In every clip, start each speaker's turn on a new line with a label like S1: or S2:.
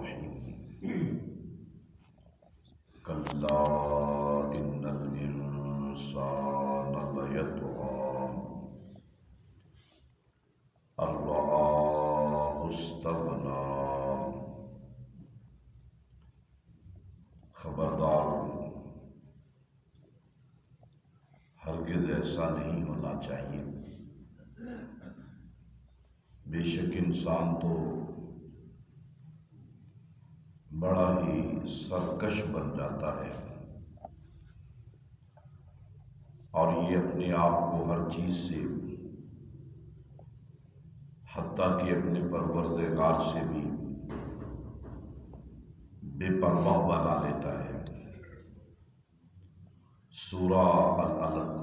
S1: الرحیم کلا ان الانسان لیطغی ان رآہ استغنی۔ خبردار، ہرگز ایسا نہیں ہونا چاہیے۔ بے شک انسان تو بڑا ہی سرکش بن جاتا ہے اور یہ اپنے آپ کو ہر چیز سے، حتیٰ کہ اپنے پروردگار سے بھی بے پرواہ بنا لیتا ہے۔ سورہ العلق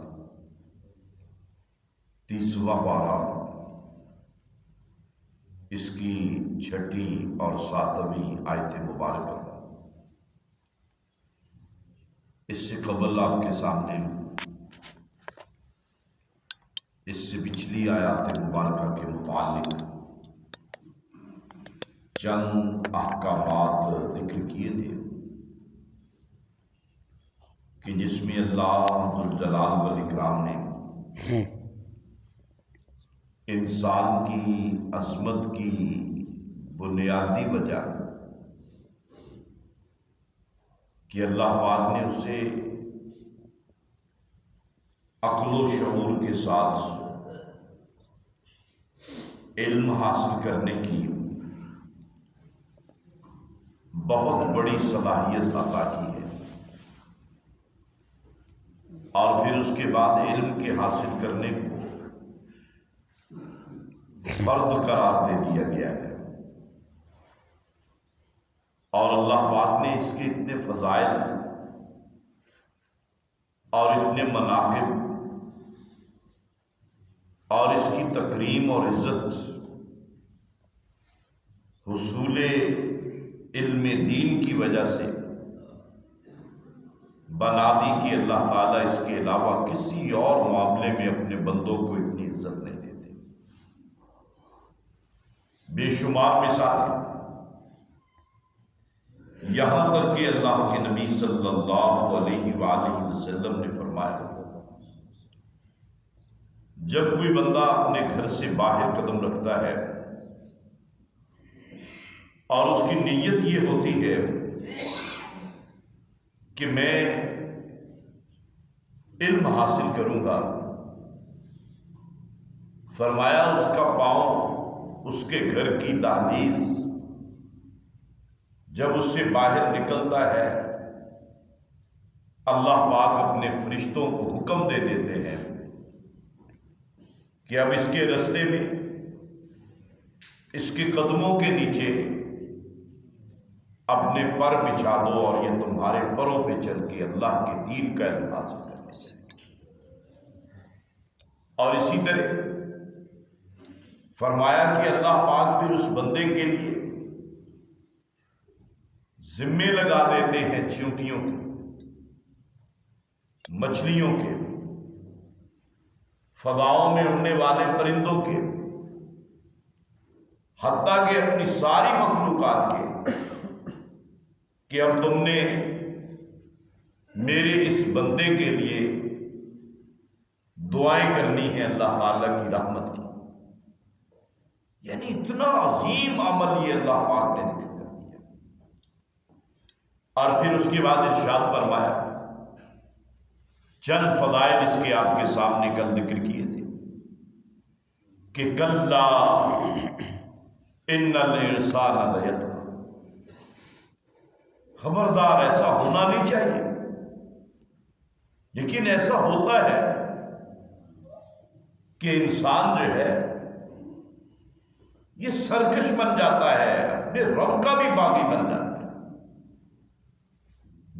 S1: 30واں پارہ، اس کی 6 اور 7 آیت مبارکہ۔ اس سے قبل آپ کے سامنے اس سے پچھلی آیات مبارکہ کے متعلق چند احکامات ذکر کیے تھے کہ جس میں اللہ ذوالجلال والاکرام نے انسان کی عظمت کی بنیادی وجہ کہ اللہ پاک نے اسے عقل و شعور کے ساتھ علم حاصل کرنے کی بہت بڑی صلاحیت عطا کی ہے، اور پھر اس کے بعد علم کے حاصل کرنے کو فرض قرار دے دیا گیا ہے، اور اللہ پاک نے اس کے اتنے فضائل اور اتنے مناقب اور اس کی تکریم اور عزت حصول علم دین کی وجہ سے بنا دی کہ اللہ تعالیٰ اس کے علاوہ کسی اور معاملے میں اپنے بندوں کو اتنی عزت نہیں دیتے۔ بے شمار مثالیں، یہاں تک کہ اللہ کے نبی صلی اللہ علیہ وآلہ وسلم نے فرمایا، جب کوئی بندہ اپنے گھر سے باہر قدم رکھتا ہے اور اس کی نیت یہ ہوتی ہے کہ میں علم حاصل کروں گا، فرمایا اس کا پاؤں اس کے گھر کی دہلیز جب اس سے باہر نکلتا ہے، اللہ پاک اپنے فرشتوں کو حکم دے دیتے ہیں کہ اب اس کے رستے میں، اس کے قدموں کے نیچے اپنے پر بچھا دو اور یہ تمہارے پروں پہ چل کے اللہ کے دین کا علم حاصل کرے۔ اور اسی طرح فرمایا کہ اللہ پاک پھر اس بندے کے لیے ذمے لگا دیتے ہیں چیونٹیوں کے، مچھلیوں کے، فضاؤں میں اڑنے والے پرندوں کے، حتیٰ کہ اپنی ساری مخلوقات کے، کہ اب تم نے میرے اس بندے کے لیے دعائیں کرنی ہیں اللہ تعالیٰ کی رحمت کی۔ یعنی اتنا عظیم عمل یہ اللہ پاک نے ذکر کر دیا، اور پھر اس کے بعد ارشاد فرمایا، چند فضائل اس کے آپ کے سامنے کل ذکر کیے تھے کہ کلا ان الانسان لیطغی، خبردار ایسا ہونا نہیں چاہیے، لیکن ایسا ہوتا ہے کہ انسان جو ہے یہ سرکش بن جاتا ہے، اپنے رب کا بھی باغی بن جاتا ہے۔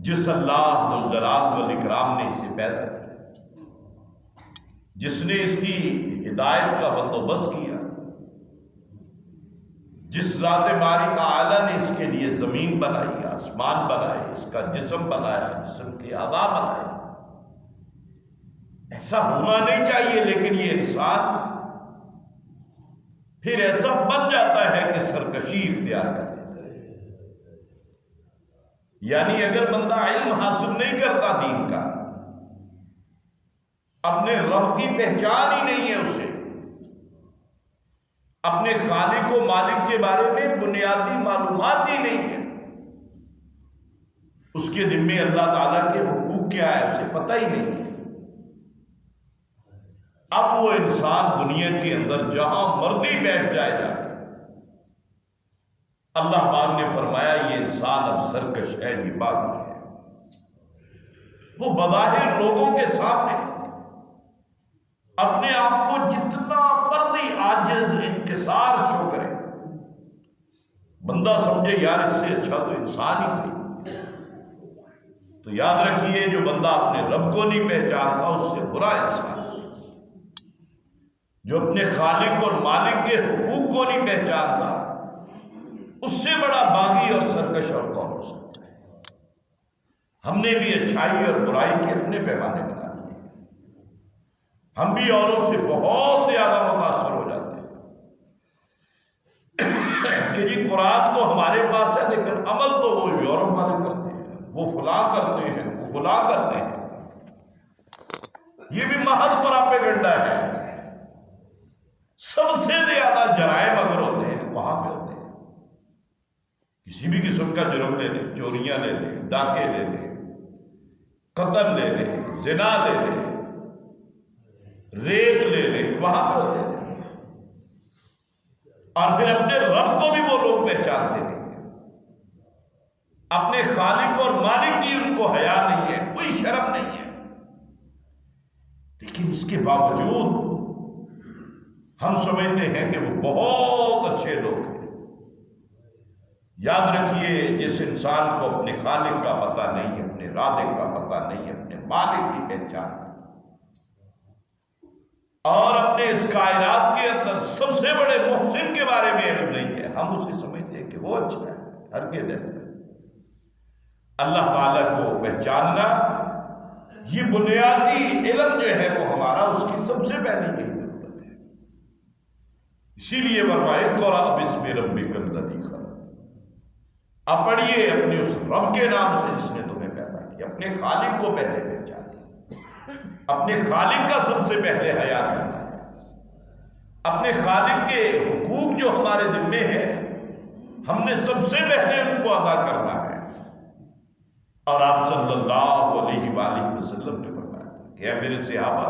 S1: جس اللہ ذوالجلال والاکرام نے اسے پیدا کیا، جس نے اس کی ہدایت کا بندوبست کیا، جس ذات باری تعالی نے اس کے لیے زمین بنائی، آسمان بنائے، اس کا جسم بنایا، جسم کے اعضاء بنائے، ایسا ہونا نہیں چاہیے، لیکن یہ انسان پھر ایسا بن جاتا ہے کہ سرکشی اختیار کر لیتا ہے۔ یعنی اگر بندہ علم حاصل نہیں کرتا دین کا، اپنے رب کی پہچان ہی نہیں ہے اسے، اپنے خالق و مالک کے بارے میں بنیادی معلومات ہی نہیں ہے، اس کے ذمے اللہ تعالیٰ کے حقوق کیا ہے اسے پتہ ہی نہیں ہے، اب وہ انسان دنیا کے اندر جہاں مرضی بیٹھ جائے گا، اللہ پاک نے فرمایا یہ انسان اب سرکش ہے، یہ باغی ہے، وہ بظاہر لوگوں کے سامنے اپنے آپ کو جتنا مرضی عاجز انکسار شو کرے، بندہ سمجھے یار اس سے اچھا تو انسان ہی کوئی، تو یاد رکھیے جو بندہ اپنے رب کو نہیں پہچانتا اس سے برا انسان، جو اپنے خالق اور مالک کے حقوق کو نہیں پہچانتا اس سے بڑا باغی اور سرکش اور کون ہو سکتا ہے۔ ہم نے بھی اچھائی اور برائی کے اپنے پیمانے بنا لیے، ہم بھی اوروں سے بہت زیادہ متاثر ہو جاتے ہیں کہ جی قرآن تو ہمارے پاس ہے لیکن عمل تو وہ یورپ والے کرتے ہیں، وہ فلاں کرتے ہیں، وہ فلاں کرتے ہیں، یہ بھی محض پراپیگنڈا ہے۔ سب سے زیادہ جرائم اگر ہوتے ہیں وہاں پہ ہوتے ہیں، کسی بھی قسم کا جرم لے لیں، چوریاں لے لیں، ڈاکے لے لیں، قتل لے لیں، زنا لے لیں، ریپ لے لیں، وہاں پہ ہوتے ہیں، اور پھر اپنے رب کو بھی وہ لوگ پہچانتے نہیں ہیں، اپنے خالق اور مالک کی ان کو حیا نہیں ہے، کوئی شرم نہیں ہے، لیکن اس کے باوجود ہم سمجھتے ہیں کہ وہ بہت اچھے لوگ ہیں۔ یاد رکھیے جس انسان کو اپنے خالق کا پتہ نہیں، اپنے رازق کا پتہ نہیں، اپنے مالک کی پہچان اور اپنے اس کائنات کے اندر سب سے بڑے محسن کے بارے میں علم نہیں ہے، ہم اسے سمجھتے ہیں کہ وہ اچھا ہے، ہرگز ایسا ہے۔ اللہ تعالیٰ کو پہچاننا یہ بنیادی علم جو ہے وہ ہمارا اس کی سب سے پہلی یہی ضرورت ہے۔ اسی لیے فرمایا اقرأ باسم ربک الذی خلق، اب پڑھیے اپنے اس رب کے نام سے جس نے تمہیں پیدا کیا۔ اپنے خالق کو پہلے پہچانے، اپنے خالق کا سب سے پہلے حیا کرنا ہے، اپنے خالق کے حقوق جو ہمارے ذمے ہیں ہم نے سب سے پہلے ان کو ادا کرنا ہے۔ اور آپ صلی اللہ علیہ وآلہ وسلم نے فرمایا تھا کہ اے میرے صحابہ،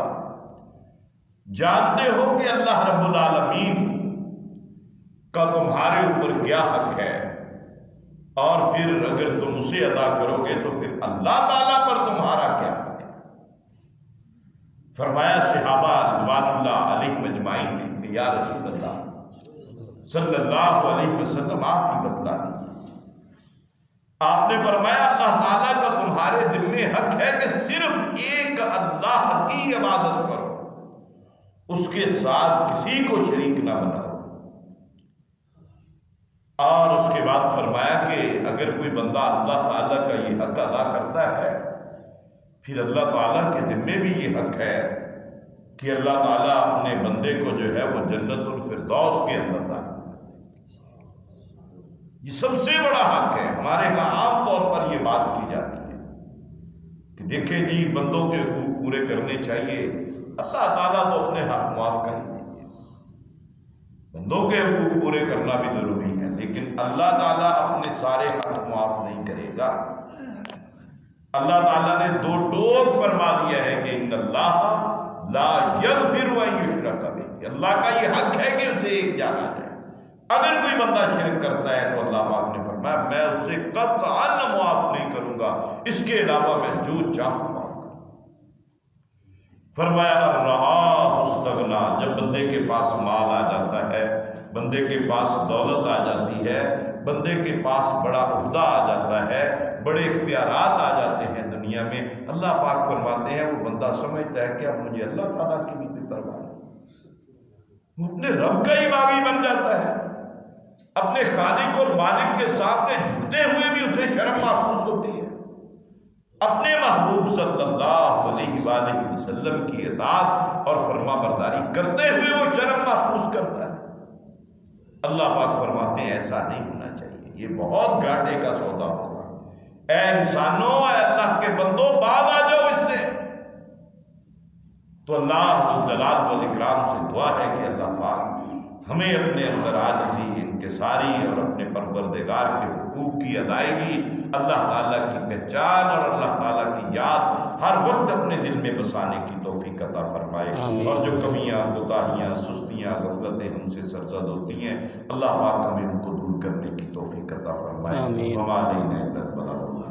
S1: جانتے ہو کہ اللہ رب العالمین کا تمہارے اوپر کیا حق ہے، اور پھر اگر تم اسے ادا کرو گے تو پھر اللہ تعالیٰ پر تمہارا کیا حق ہے۔ فرمایا صحابہ رضوان اللہ علیہ مجمعین نے کہ یا رسول اللہ صلی اللہ علیہ وسلم آپ کی بتلا دی۔ آپ نے فرمایا اللہ تعالیٰ کا تمہارے دل میں حق ہے کہ صرف ایک اللہ کی عبادت کرو، اس کے ساتھ کسی کو شریک نہ بناؤ، اور اس کے بعد فرمایا کہ اگر کوئی بندہ اللہ تعالیٰ کا یہ حق ادا کرتا ہے پھر اللہ تعالیٰ کے ذمے بھی یہ حق ہے کہ اللہ تعالیٰ اپنے بندے کو جو ہے وہ جنت الفردوس کے اندر داخل، یہ سب سے بڑا حق ہے۔ ہمارے یہاں عام طور پر یہ بات کی جاتی ہے کہ دیکھیں جی بندوں کے حقوق پورے کرنے چاہیے، اللہ تعالیٰ تو اپنے حق معاف کر دیں گے، بندوں کے حقوق پورے کرنا بھی ضروری ہے، لیکن اللہ تعالیٰ اپنے سارے حق معاف نہیں کرے گا۔ اللہ تعالیٰ نے دو ٹوک فرما دیا ہے کہ ان اللہ لا یغفر ان یشرک بہ، اللہ کا یہ حق ہے کہ اسے ایک جانا جائے، اگر کوئی بندہ شرک کرتا ہے تو اللہ پاک نے فرمایا میں اسے قطعاً معاف نہیں کروں گا، اس کے علاوہ میں جو چاہوں معاف کروں۔ فرمایا الرعاء استغنا، جب بندے کے پاس مال آ جاتا ہے، بندے کے پاس دولت آ جاتی ہے، بندے کے پاس بڑا عہدہ آ جاتا ہے، بڑے اختیارات آ جاتے ہیں دنیا میں، اللہ پاک فرماتے ہیں وہ بندہ سمجھتا ہے کہ اب مجھے اللہ تعالیٰ کی بھی پرواہ نہیں، وہ اپنے رب کا ہی باغی بن جاتا ہے، اپنے خالق اور مالک کے سامنے جھکتے ہوئے بھی اسے شرم محسوس ہوتی ہے، اپنے محبوب صلی اللہ علیہ وآلہ وسلم کی اطاعت اور فرما برداری کرتے ہوئے وہ شرم محسوس کرتا ہے۔ اللہ پاک فرماتے ہیں ایسا نہیں ہونا چاہیے، یہ بہت گھاٹے کا سودا ہوگا، اے انسانوں، اے اللہ کے بندوں، باز آ جاؤ اس سے۔ تو اللہ ذوالجلال والاکرام سے دعا ہے کہ اللہ پاک ہمیں اپنے اندر عاجزی، انکساری اور اپنے پروردگار کے حقوق کی ادائیگی، اللہ تعالیٰ کی پہچان اور اللہ تعالیٰ کی یاد ہر وقت اپنے دل میں بسانے کی توفیق عطا فرمائے۔ اور جو کمیاں، کوتاہیاں، سستیاں، غفلتیں ہم سے سرزد ہوتی ہیں، اللہ پاک ہمیں ان کو دور کرنے کی توفیق عطا فرمائے۔ وما علینا الا البلاغ۔